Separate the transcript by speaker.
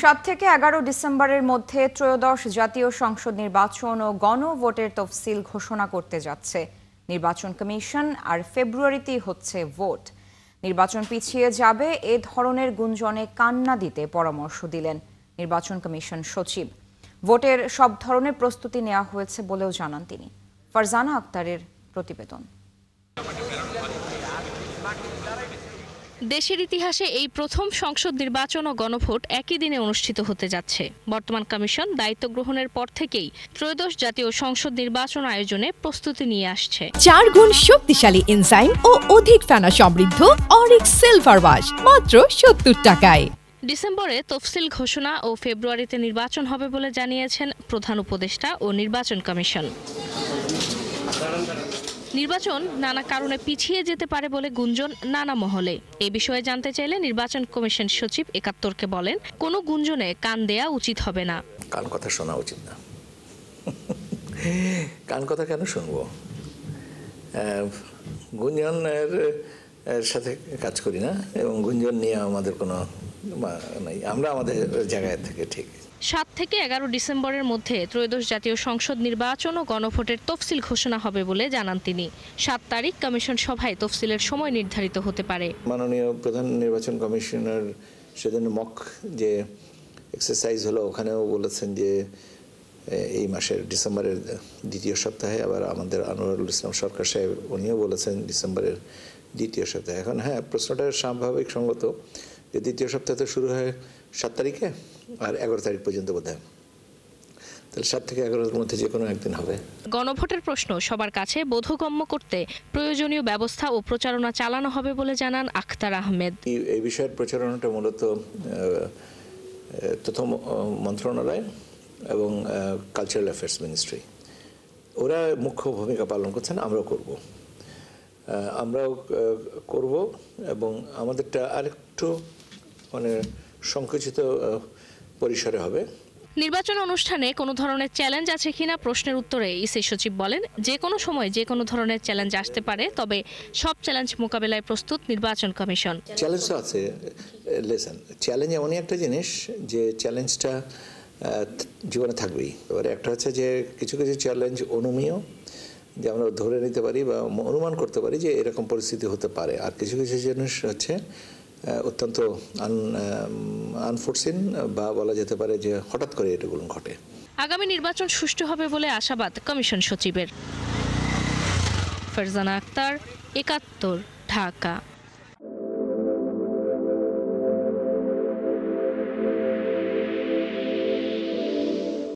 Speaker 1: 7 থেকে 11 ডিসেম্বরের মধ্যে ত্রয়োদশ জাতীয় সংসদ নির্বাচন ও গণভোটের তফসিল ঘোষণা করতে যাচ্ছে নির্বাচন কমিশন। আর ফেব্রুয়ারিতেই হচ্ছে ভোট। নির্বাচন পিছিয়ে যাবে এ ধরনের গুঞ্জনে কান না দিতে পরামর্শ দিলেন নির্বাচন কমিশন সচিব। ভোটের সব ধরনের প্রস্তুতি নেওয়া হয়েছে বলেও জানান তিনি। ফারজানা আক্তারের প্রতিবেদন।
Speaker 2: দেশের ইতিহাসে এই প্রথম সংসদ নির্বাচন ও গণভোট একই দিনে অনুষ্ঠিত হতে যাচ্ছে। বর্তমান কমিশন দায়িত্ব গ্রহণের পর থেকেই ত্রয়োদশ জাতীয় সংসদ নির্বাচন আয়োজনে প্রস্তুতি নিয়ে আসছে।
Speaker 3: 4 গুণ শক্তিশালী এনজাইম ও অধিক ফেনা সমৃদ্ধ অরিক সিলভার ওয়াশ মাত্র 70 টাকায়।
Speaker 2: ডিসেম্বরে তফসিল ঘোষণা ও ফেব্রুয়ারিতে নির্বাচন হবে বলে জানিয়েছেন প্রধান উপদেষ্টা ও নির্বাচন কমিশন। নির্বাচন নানা কারণে পিছিয়ে যেতে পারে বলে গুঞ্জন নানা মহলে। এই বিষয়ে জানতে চাইলে নির্বাচন কমিশন সচিব ৭১কে বলেন, কোনো গুঞ্জনে কান দেয়া উচিত হবে না।
Speaker 4: কান কথা শোনা উচিত না। কান কথা কেন শুনবো? গুঞ্জনের সাথে কাজ করি না এবং গুঞ্জন নিয়ে আমাদের কোনো নাই। আমরা আমাদের জায়গায় থেকে ঠিক।
Speaker 2: 7 থেকে 11 ডিসেম্বরের মধ্যে ত্রয়োদশ জাতীয় সংসদ নির্বাচন ও গণভোটের তফসিল ঘোষণা হবে বলে জানান তিনি। 7 তারিখ কমিশন সভায় তফসিলের সময় নির্ধারিত হতে পারে।
Speaker 4: মাননীয় প্রধান নির্বাচন কমিশনার সেদিন মক যে এক্সারসাইজ হলো, ওখানেও বলেছেন যে এই মাসের ডিসেম্বরের দ্বিতীয় সপ্তাহে, আবার আমাদের আনোয়ারুল ইসলাম সরকার সাহেব উনিও বলেছেন ডিসেম্বরের দ্বিতীয় সপ্তাহে। এখন হ্যাঁ, প্রশ্নটা স্বাভাবিক সঙ্গত যে দ্বিতীয় সপ্তাহ তো শুরু হয় 7 তারিখে আর 11 তারিখ পর্যন্ত বোধহয়, তাহলে 7 থেকে 11-এর মধ্যে যে কোনো একদিন হবে।
Speaker 2: গণভোটের প্রশ্ন সবার কাছে বোধগম্য করতে প্রয়োজনীয় ব্যবস্থা ও প্রচারণা চালানো হবে বলে জানান আখতার আহমেদ।
Speaker 4: এই বিষয়ের প্রচারণাটা মূলত তথ্য মন্ত্রণালয় এবং কালচারাল অ্যাফেয়ার্স মিনিস্ট্রি, ওরা মুখ্য ভূমিকা পালন করছেন। আমরাও করব এবং আমাদেরটা আরেকটু সংকুচিত পরিসরে হবে।
Speaker 2: নির্বাচন অনুষ্ঠানে কোনো ধরনের চ্যালেঞ্জ আছে কিনা প্রশ্নের উত্তরে ইসি সচিব বলেন, যে কোনো সময় যে কোনো ধরনের চ্যালেঞ্জ আসতে পারে, তবে সব চ্যালেঞ্জ মোকাবেলায় প্রস্তুত নির্বাচন কমিশন।
Speaker 4: চ্যালেঞ্জ তো আছে। চ্যালেঞ্জ এমনই একটা জিনিস যে চ্যালেঞ্জটা জীবনে থাকবেই। এবারে একটা হচ্ছে যে কিছু কিছু চ্যালেঞ্জ অনুমেয়, যে আমরা ধরে নিতে পারি বা অনুমান করতে পারি যে এরকম পরিস্থিতি হতে পারে, আর কিছু কিছু জিনিস হচ্ছে অত্যন্ত আনফোরসিন বা বলা যেতে পারে যে হঠাৎ করে এটাগুলো ঘটে।
Speaker 2: আগামী নির্বাচন সুষ্ঠু হবে বলে আশাবাদ কমিশন সচিবের। ফারজানা আক্তার, ৭১, ঢাকা।